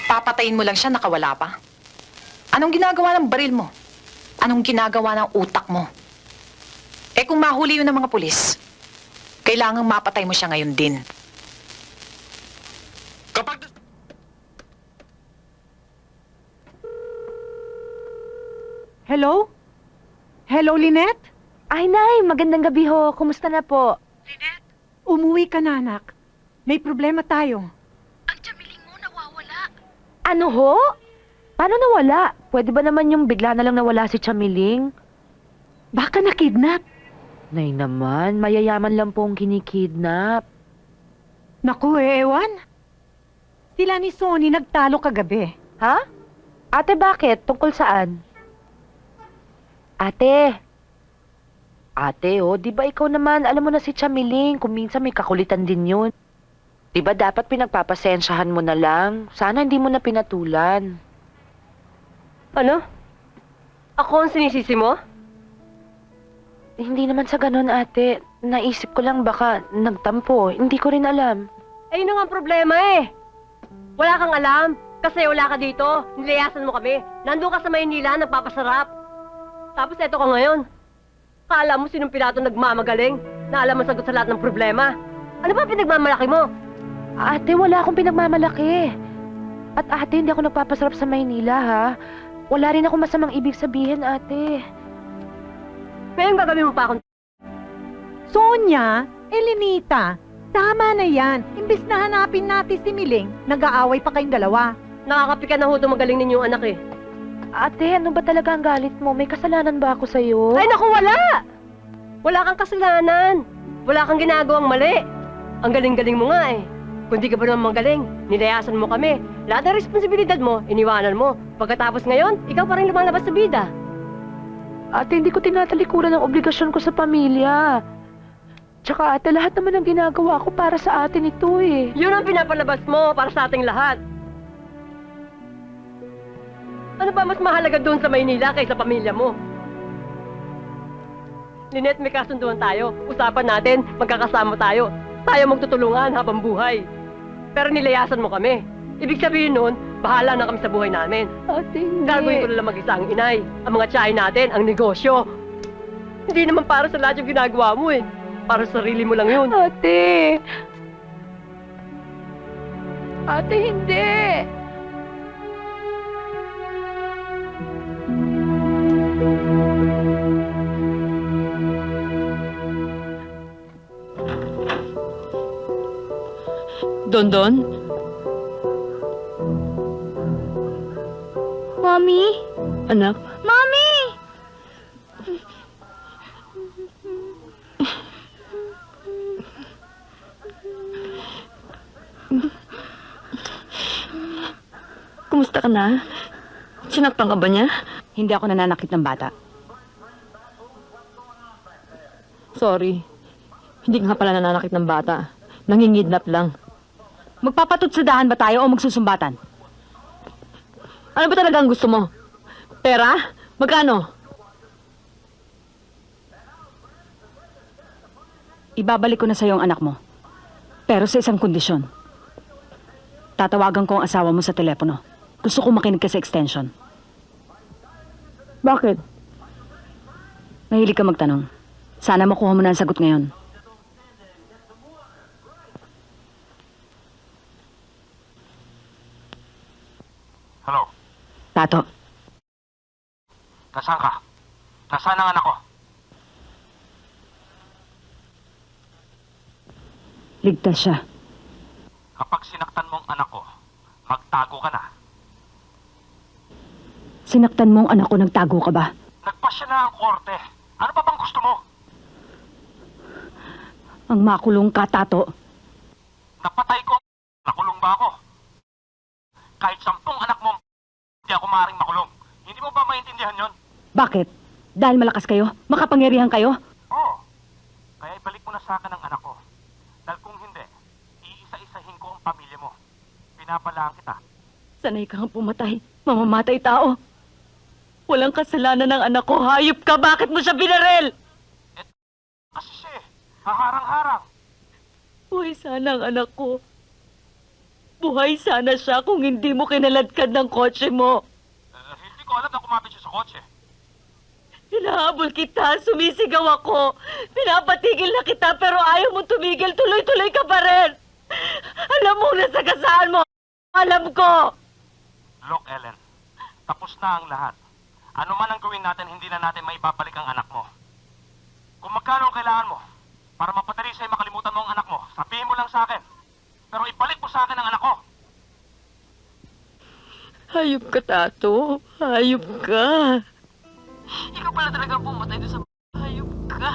Papatayin mo lang siya, nakawala pa. Anong ginagawa ng baril mo? Anong ginagawa ng utak mo? Eh kung mahuli yun ng mga pulis, kailangang mapatay mo siya ngayon din. Kapag... Hello? Hello, Lynette? Ay, Nay, magandang gabi ho. Kumusta na po? Umuwi ka na, anak. May problema tayo. Ano ho? Paano nawala? Pwede ba naman yung bigla na lang nawala si Chamiling? Baka na-kidnap. Nay naman, mayayaman lang pong kinikidnap. Naku, ewan. Sila ni Sonny nagtalo kagabi. Ha? Ate, bakit? Tungkol saan? Ate. Ate, oh, di ba ikaw naman, alam mo na si Chamiling, kung minsan may kakulitan din yun. Di ba dapat pinagpapasensyahan mo na lang? Sana hindi mo na pinatulan. Ano? Ako ang sinisisi mo? Hindi naman sa ganun, ate. Naisip ko lang baka nagtampo. Hindi ko rin alam. Eh, yun nga ang problema eh. Wala kang alam. Kasi wala ka dito. Nilayasan mo kami. Nandun ka sa Maynila, nagpapasarap. Tapos eto ka ngayon. Kala mo sinong pilato nagmamagaling na alam mo sagot sa lahat ng problema. Ano ba pinagmamalaki mo? Ate, wala akong pinagmamalaki. At ate, hindi ako nagpapasarap sa Maynila, ha? Wala rin ako masamang ibig sabihin, ate. Ngayon gagawin mo pa akong... Sonia, Elenita, tama na yan. Imbis na hanapin natin si Miling, nag-aaway pa kayong dalawa. Nakakapika na ho magaling ninyong anak eh. Ate, ano ba talaga ang galit mo? May kasalanan ba ako sa'yo? Ay naku, wala! Wala kang kasalanan. Wala kang ginagawang mali. Ang galing-galing mo nga eh. Kung di ka ba naman magaling, nilayasan mo kami. Lahat ng responsibilidad mo, iniwanan mo. Pagkatapos ngayon, ikaw pa rin lumalabas sa bida. Ate, hindi ko tinatalikuran ang obligasyon ko sa pamilya. Tsaka ate, lahat naman ng ginagawa ko para sa atin ito eh. Yun ang pinapalabas mo para sa ating lahat. Ano ba mas mahalaga doon sa Maynila kaysa pamilya mo? Lynette, may kasunduan tayo. Usapan natin, magkakasama tayo. Tayo magtutulungan habang buhay. Pero nilayasan mo kami. Ibig sabihin nun, bahala na kami sa buhay namin. Ate, hindi. Gagawin ko na lang mag-isa ang inay. Ang mga tiyahin natin, ang negosyo. Hindi naman para sa lahat yung ginagawa mo eh. Para sa sarili mo lang yun. Ate! Ate, hindi! Dondon? Mommy? Anak? Mommy! Kumusta ka na? Sinaktan ka ba niya? Hindi ako nananakit ng bata. Sorry. Hindi ka nga pala nananakit ng bata. Nangingidnap lang. Magpapatutsadahan ba tayo o magsusumbatan? Ano ba talaga ang gusto mo? Pera? Magkano? Ibabalik ko na sa'yo ang anak mo. Pero sa isang kondisyon. Tatawagan ko ang asawa mo sa telepono. Gusto ko makinig ka sa extension. Bakit? Mahilig ka magtanong. Sana makuha mo na ang sagot ngayon. Hello? Tato, Nasaan ka? Nasaan ang anak ko? ligtas siya. Kapag sinaktan mo ang anak ko, magtago ka na. Sinaktan mo ang anak ko, nagtago ka ba? Nagpasya na ang korte. Ano pa bang gusto mo? Ang makulong ka, Tato. Napatay ko. Nakulong ba ako? Kahit 10 anak mo, hindi ako maaaring makulong. Hindi mo ba maintindihan yon? Bakit? Dahil malakas kayo? Makapangyarihan kayo? Oo. Kaya ibalik mo na sa akin ang anak ko. Dahil kung hindi, iisa-isahin ko ang pamilya mo. Pinapalaan kita. Sanay kang pumatay. Mamamatay tao. Walang kasalanan ng anak ko. Hayop ka! Bakit mo siya binaril? Kasi siya, haharang-harang. Uy, sana ang anak ko. Buhay sana siya kung hindi mo kinaladkad ng kotse mo. Hindi ko alam na kumapit siya sa kotse. Hinahabol kita, sumisigaw ako. Pinapatigil na kita pero ayaw mo tumigil, tuloy-tuloy ka pa rin. Alam mo na sagasaan mo. Alam ko. Look, Ellen, tapos na ang lahat. Ano man ang gawin natin, hindi na natin maibabalik ang anak mo. Kung magkano ang kailangan mo, para mapadali sa'yo makalimutan mo ang anak mo, sabihin mo lang sa akin. Pero ibalik mo sa akin ang anak ko. Hayop ka, Tato. Hayop ka. Ikaw pala talaga pumatay doon sa hayop ka.